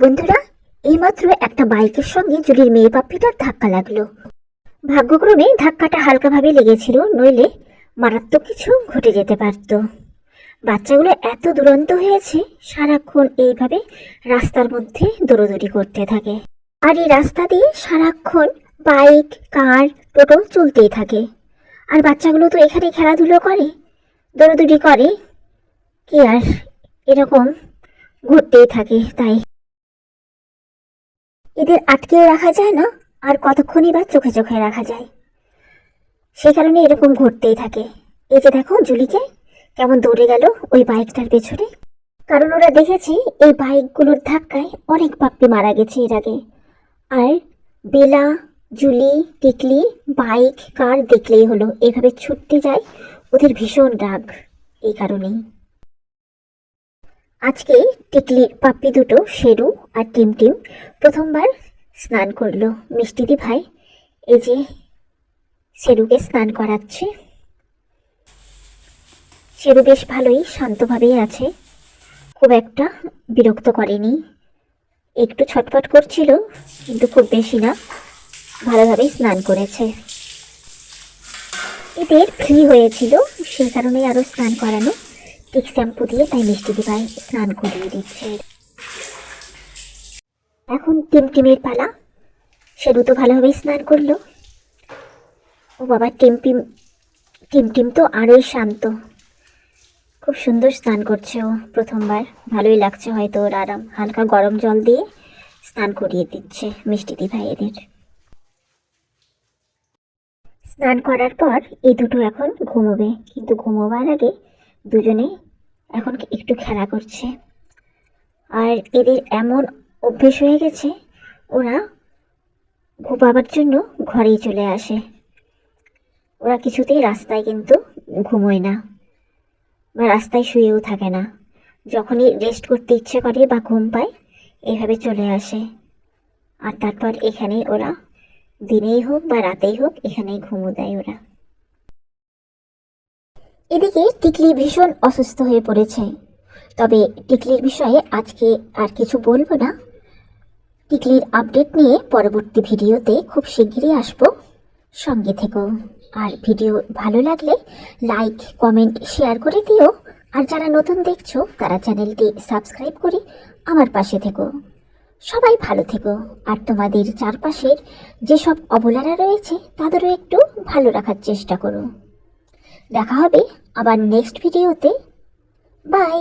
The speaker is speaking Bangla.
বন্ধুরা, এইমাত্র একটা বাইকের সঙ্গে জুলির মেয়ে পাপ্পিটার ধাক্কা লাগলো। ভাগ্যক্রমে ধাক্কাটা হালকাভাবে লেগেছিল, নইলে মারাত্মক কিছু ঘটে যেতে পারত। বাচ্চাগুলো এত দুরন্ত হয়েছে, সারাক্ষণ এইভাবে রাস্তার মধ্যে দৌড়দৌড়ি করতে থাকে। আর এই রাস্তা দিয়ে সারাক্ষণ বাইক, কার, টোটো চলতেই থাকে। আর বাচ্চাগুলো তো এখানে খেলাধুলো করে, দৌড়দৌড়ি করে, কি আর এরকম ঘুরতেই থাকে। তাই এদের আটকেও রাখা যায় না, আর কতক্ষণই বা চোখে চোখে রাখা যায়। সেই কারণে এরকম ঘুরতেই থাকে। এই যে দেখো জুলিকে কেমন দৌড়ে গেল ওই বাইকটার পেছনে, কারণ ওরা দেখেছে এই বাইকগুলোর ধাক্কায় অনেক পাপ্পি মারা গেছে এর আগে। আর বেলা, জুলি, টিকলি বাইক, কার দেখলেই হলো এইভাবে ছুটতে যায়, ওদের ভীষণ রাগ। এই কারণেই আজকে টিকলির পাপ্পি দুটো শেরু আর টিমটিম প্রথমবার স্নান করলো। মিষ্টিদি ভাই এই যে শেরুকে স্নান করাচ্ছে। শেরু বেশ ভালোই শান্তভাবেই আছে, খুব একটা বিরক্ত করেনি। একটু ছটফট করছিল, কিন্তু খুব বেশি না, ভালোভাবেই স্নান করেছে। এদের ফ্রি হয়েছিল, সেই কারণেই আরও স্নান করানো। ঠিক শ্যাম্পু দিয়ে তাই মিষ্টিদি ভাই স্নান করিয়ে দিচ্ছে। এখন টিমটিমের পালা। শেরু তো ভালোভাবেই স্নান করলো। ও বাবা, টিমটিম তো আরোই শান্ত, খুব সুন্দর স্নান করছে ও প্রথমবার। ভালোই লাগছে হয়তো ওর আরাম। হালকা গরম জল দিয়ে স্নান করিয়ে দিচ্ছে মিষ্টিদি ভাই এদের। স্নান করার পর এই দুটো এখন ঘুমোবে, কিন্তু ঘুমোবার আগে দুজনে এখন একটু খেলা করছে। আর এদের এমন অভ্যেস হয়ে গেছে, ওরা ঘুমাবার জন্য ঘরেই চলে আসে। ওরা কিছুতেই রাস্তায় কিন্তু ঘুমোয় না, বা রাস্তায় শুয়েও থাকে না। যখনই রেস্ট করতে ইচ্ছে করে বা ঘুম পায়, এভাবে চলে আসে। আর তারপর এখানেই ওরা দিনেই হোক বা রাতেই হোক এখানেই ঘুমো দেয় ওরা। এদিকে টিকলি ভীষণ অসুস্থ হয়ে পড়েছে। তবে টিকলির বিষয়ে আজকে আর কিছু বলবো না। টিকলির আপডেট নিয়ে পরবর্তী ভিডিওতে খুব শিগগিরই আসবো, সঙ্গে থেকো। আর ভিডিও ভালো লাগলে লাইক, কমেন্ট, শেয়ার করে দিও। আর যারা নতুন দেখছো তারা চ্যানেলটি সাবস্ক্রাইব করে আমার পাশে থেকো। সবাই ভালো থেকো, আর তোমাদের চারপাশের যেসব অবলারা রয়েছে তাদেরও একটু ভালো রাখার চেষ্টা করো। দেখা হবে আবার নেক্সট ভিডিওতে। বাই।